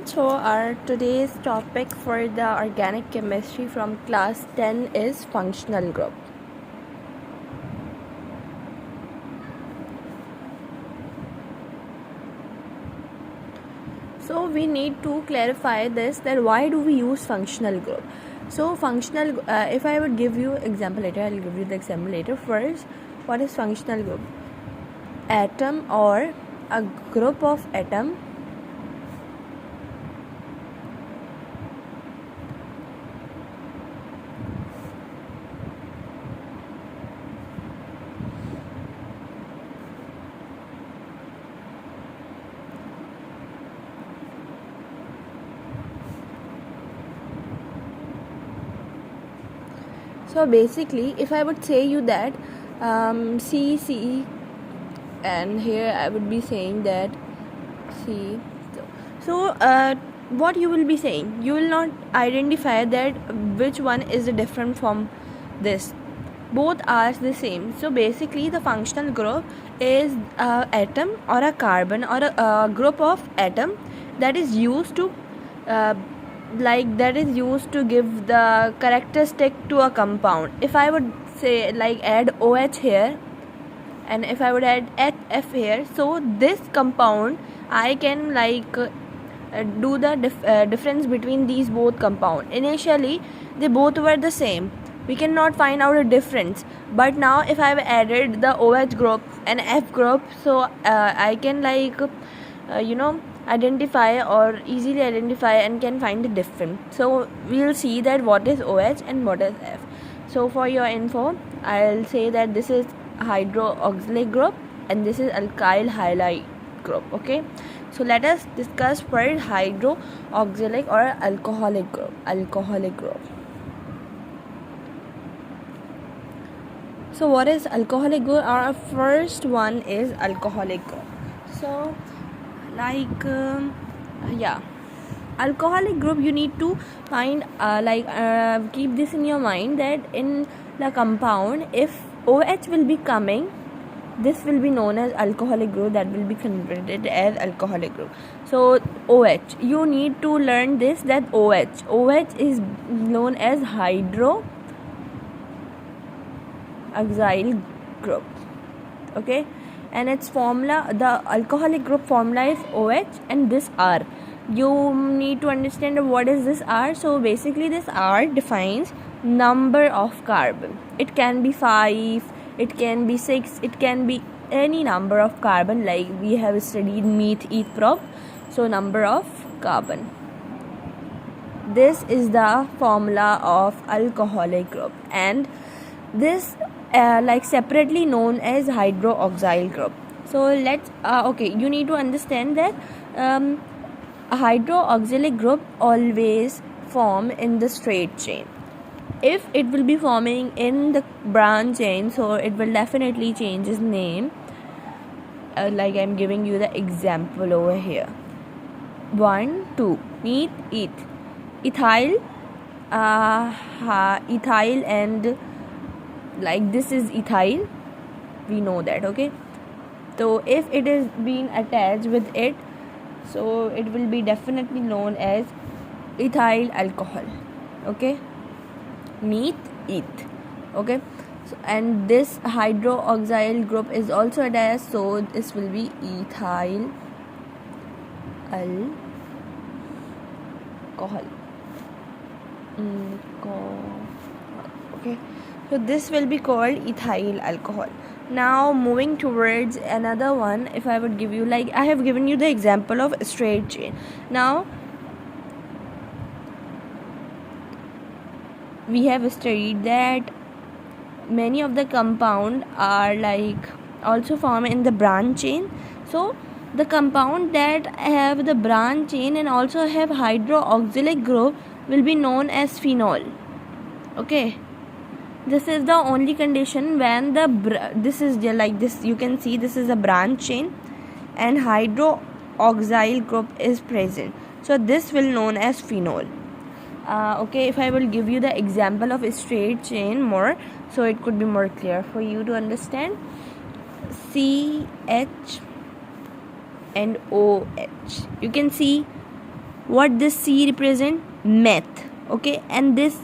So our today's topic for the organic chemistry from class 10 is functional group. So we need to clarify this, that why do we use functional group. So functional, if I would give you example later, I'll give you the example later. First, what is functional group? Atom or a group of atom So basically, if I would say you that C, and here I would be saying that C. So what you will be saying? You will not identify that which one is different from this. Both are the same. So basically, the functional group is a atom or a carbon or a group of atom that is used to used to give the characteristic to a compound. If I would say add OH here, and if I would add F here, so this compound I can do the difference between these both compound. Initially they both were the same, we cannot find out a difference, but now if I have added the OH group and F group, so I can identify or easily identify and can find the difference. So we'll see that what is OH and what is F. So for your info, I'll say that this is hydroxylic group and this is alkyl halide group. Okay, so let us discuss first hydroxylic or alcoholic group. So what is alcoholic group? Our first one is alcoholic group. So alcoholic group, you need to find keep this in your mind that in the compound, if OH will be coming, this will be known as alcoholic group, that will be converted as alcoholic group. So OH, you need to learn this, that OH is known as hydroxyl group. Okay, and its formula, the alcoholic group formula is OH and this R. You need to understand what is this R. So basically this R defines number of carbon. It can be 5, it can be 6, it can be any number of carbon, like we have studied meth prop. So number of carbon, this is the formula of alcoholic group, and this separately known as hydroxyl group. So let's you need to understand that a hydroxylic group always form in the straight chain. If it will be forming in the branch chain, so it will definitely change its name, like I'm giving you the example over here. 1, 2, meth, ethyl, ethyl, and like this is ethyl, we know that. Okay, so if it is being attached with it, so it will be definitely known as ethyl alcohol. Okay, meth. Okay, so, and this hydroxyl group is also attached, so this will be ethyl alcohol. Okay, so this will be called ethyl alcohol. Now moving towards another one, if I would give you, like I have given you the example of straight chain. Now we have studied that many of the compound are also formed in the branch chain. So the compound that have the branch chain and also have hydroxylic group will be known as phenol. Okay, this is the only condition when this is like this, you can see this is a branch chain and hydroxyl group is present, so this will known as phenol. Okay, if I will give you the example of a straight chain more, so it could be more clear for you to understand. CH and OH, you can see what this C represent? Meth. Okay, and this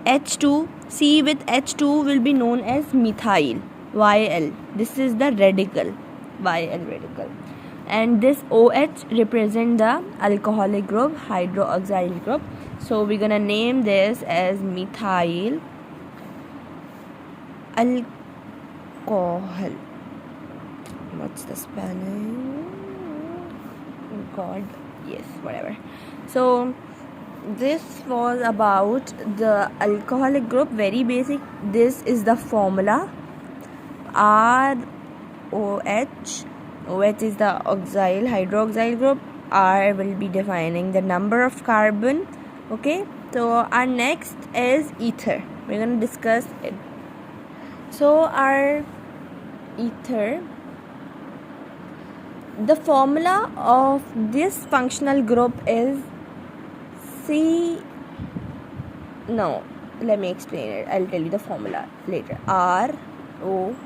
H2, C with H2 will be known as methyl, YL. This is the radical, YL radical. And this OH represent the alcoholic group, hydroxyl group. So we're gonna name this as methyl alcohol. What's the spelling? God, yes, whatever. So this was about the alcoholic group, very basic. This is the formula. ROH. OH is the hydroxyl group. R will be defining the number of carbon. Okay, so our next is ether. We're going to discuss it. So our ether, the formula of this functional group is let me explain it. I'll tell you the formula later. RON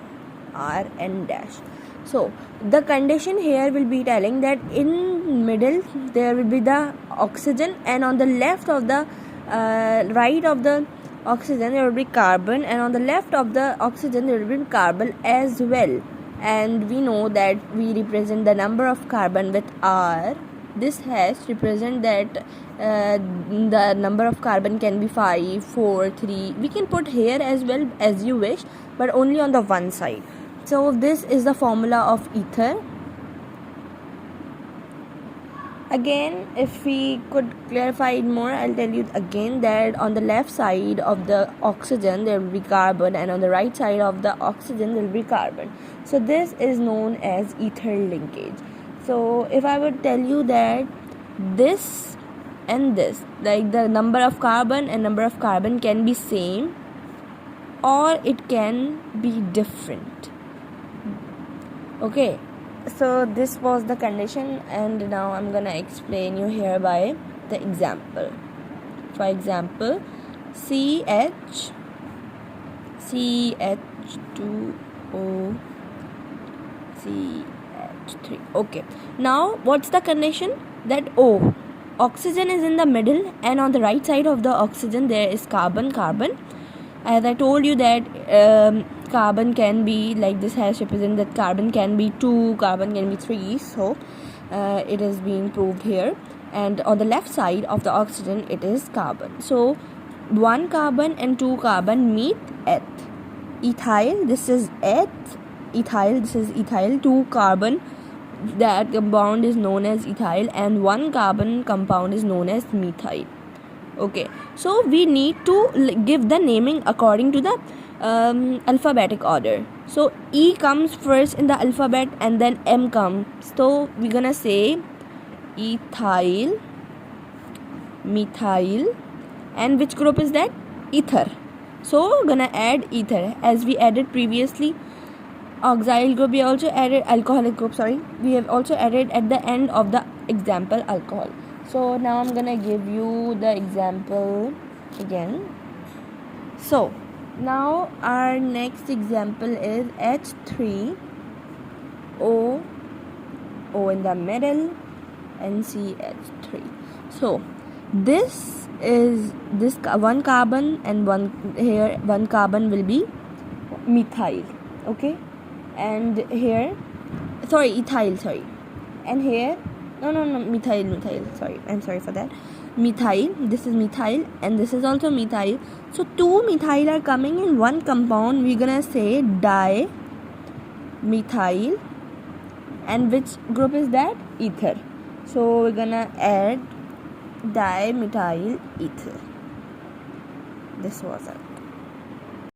dash. So the condition here will be telling that in middle there will be the oxygen, and on the left of the right of the oxygen there will be carbon, and on the left of the oxygen there will be carbon as well. And we know that we represent the number of carbon with R. This has represent that the number of carbon can be 5, 4, 3. We can put here as well as you wish, but only on the one side. So this is the formula of ether. Again, if we could clarify it more, I'll tell you again that on the left side of the oxygen there will be carbon, and on the right side of the oxygen there will be carbon. So this is known as ether linkage. So if I would tell you that this and this, like the number of carbon and number of carbon can be same, or it can be different. Okay, so this was the condition, and now I'm gonna explain you here by the example. For example, CH2O CH3. Okay, now what's the condition? That oxygen is in the middle, and on the right side of the oxygen there is carbon. As I told you that carbon can be, like this has represented that carbon can be 2, carbon can be 3. So it is being proved here. And on the left side of the oxygen it is carbon. So 1 carbon and 2 carbon meet at ethyl. This is at ethyl. This is ethyl. 2 carbon, that compound is known as ethyl, and 1 carbon compound is known as methyl. Okay, so we need to give the naming according to the alphabetic order. So E comes first in the alphabet, and then M comes. So we're gonna say ethyl, methyl, and which group is that? Ether. So we're gonna add ether as we added previously. Oxyl group, we also added alcoholic group, we have also added at the end of the example alcohol. So now I'm gonna give you the example again. So now our next example is H3O, O in the middle, and CH3. So this is this 1 carbon, and 1 carbon will be methyl. Okay, and here ethyl, and here methyl, I'm sorry for that. Methyl, this is methyl, and this is also methyl. So 2 methyl are coming in one compound. We're gonna say dimethyl, and which group is that? Ether. So we're gonna add dimethyl ether. This was it.